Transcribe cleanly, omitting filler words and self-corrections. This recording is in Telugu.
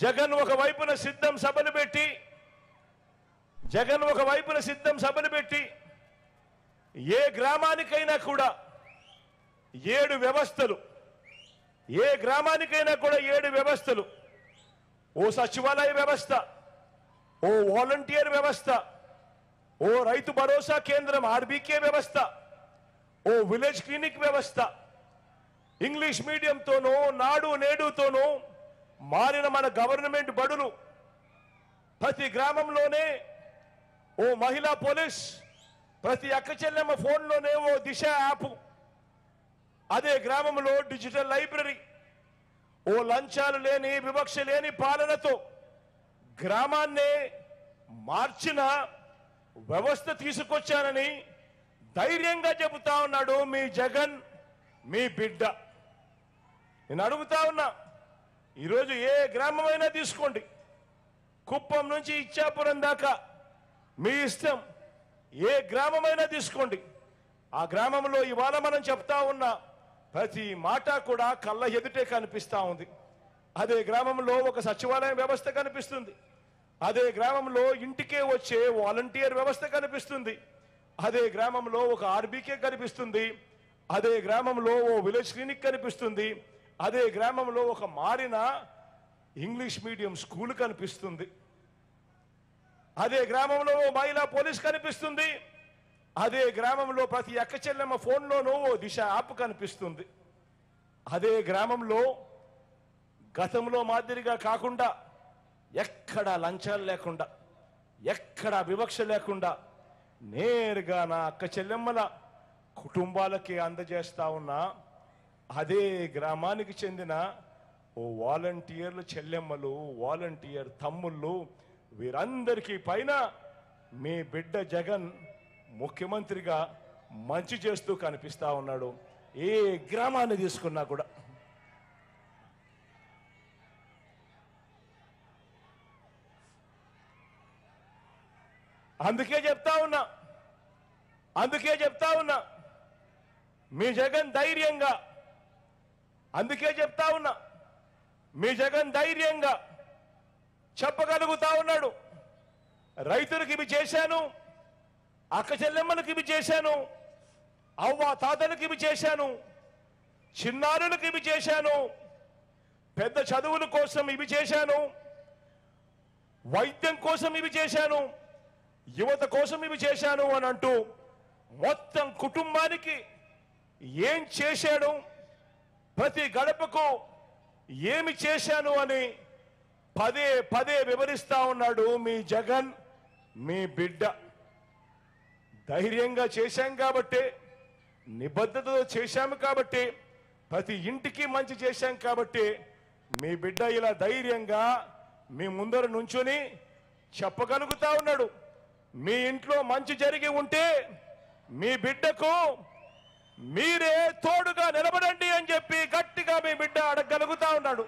జగన్ ఒక వైపున సిద్ధం సభలు పెట్టి ఏ గ్రామానికైనా కూడా 7 వ్యవస్థలు, ఏ గ్రామానికైనా కూడా 7 వ్యవస్థలు, ఓ సచివాలయ వ్యవస్థ, ఓ వాలంటీర్ వ్యవస్థ, ఓ రైతు భరోసా కేంద్రం ఆర్బీకే వ్యవస్థ, ఓ విలేజ్ క్లినిక్ వ్యవస్థ, ఇంగ్లీష్ మీడియంతోనూ నాడు నేడుతోనూ మారిన మన గవర్నమెంట్ బడులు, ప్రతి గ్రామంలోనే ఓ మహిళా పోలీస్, ప్రతి అక్క చెల్లెమ్మ ఫోన్లోనే ఓ దిశ యాప్, అదే గ్రామంలో డిజిటల్ లైబ్రరీ, ఓ లంచాలు లేని వివక్ష లేని పాలనతో గ్రామాన్నే మార్చిన వ్యవస్థ తీసుకొచ్చానని ధైర్యంగా చెబుతా ఉన్నాడు మీ జగన్, మీ బిడ్డ. నేను అడుగుతా ఉన్నా, ఈరోజు ఏ గ్రామమైనా తీసుకోండి, కుప్పం నుంచి ఇచ్చాపురం దాకా మీ ఇష్టం, ఏ గ్రామమైనా తీసుకోండి. ఆ గ్రామంలో ఇవాళ మనం చెప్తా ఉన్న ప్రతి మాట కూడా కళ్ళ ఎదుటే కనిపిస్తా ఉంది. అదే గ్రామంలో ఒక సచివాలయం వ్యవస్థ కనిపిస్తుంది, అదే గ్రామంలో ఇంటికే వచ్చే వాలంటీర్ వ్యవస్థ కనిపిస్తుంది, అదే గ్రామంలో ఒక ఆర్బీకే కనిపిస్తుంది, అదే గ్రామంలో ఓ విలేజ్ క్లినిక్ కనిపిస్తుంది, అదే గ్రామంలో ఒక మారిన ఇంగ్లీష్ మీడియం స్కూల్ కనిపిస్తుంది, అదే గ్రామంలో ఓ మహిళా పోలీస్ కనిపిస్తుంది, అదే గ్రామంలో ప్రతి అక్క చెల్లెమ్మ ఫోన్లోనూ ఓ దిశ యాప్ కనిపిస్తుంది. అదే గ్రామంలో గతంలో మాదిరిగా కాకుండా ఎక్కడ లంచాలు లేకుండా, ఎక్కడ వివక్ష లేకుండా నేరుగా నా అక్క చెల్లెమ్మల కుటుంబాలకి అందజేస్తా ఉన్నా అదే గ్రామానికి చెందిన ఓ వాలంటీర్లు చెల్లెమ్మలు, వాలంటీర్ తమ్ముళ్ళు, వీరందరికీ పైన మీ బిడ్డ జగన్ ముఖ్యమంత్రిగా మంచి చేస్తూ కనిపిస్తా ఉన్నాడు. ఏ గ్రామాన్ని తీసుకున్నా కూడా అందుకే చెప్తా ఉన్నా మీ జగన్ ధైర్యంగా, అందుకే చెప్తా ఉన్నా మీ జగన్ ధైర్యంగా చెప్పగలుగుతా ఉన్నాడు. రైతులకు ఇవి చేశాను, అక్క చెల్లెమ్మలకు ఇవి చేశాను, అవ్వ తాతలకు ఇవి చేశాను, చిన్నారులకు ఇవి చేశాను, పెద్ద చదువుల కోసం ఇవి చేశాను, వైద్యం కోసం ఇవి చేశాను, యువత కోసం ఇవి చేశాను అని అంటూ మొత్తం కుటుంబానికి ఏం చేశాడు, ప్రతి గడపకు ఏమి చేశాను అని పదే పదే వివరిస్తా ఉన్నాడు మీ జగన్, మీ బిడ్డ. ధైర్యంగా చేశాం కాబట్టి, నిబద్ధతతో చేశాము కాబట్టి, ప్రతి ఇంటికి మంచి చేశాం కాబట్టి మీ బిడ్డ ఇలా ధైర్యంగా మీ ముందర నుంచుని చెప్పగలుగుతా ఉన్నాడు. మీ ఇంట్లో మంచి జరిగి ఉంటే మీ బిడ్డకు మీరే తోడుగా నిలబడండి అని చెప్పి గట్టిగా మీ బిడ్డ అడగగలుగుతా ఉన్నాడు.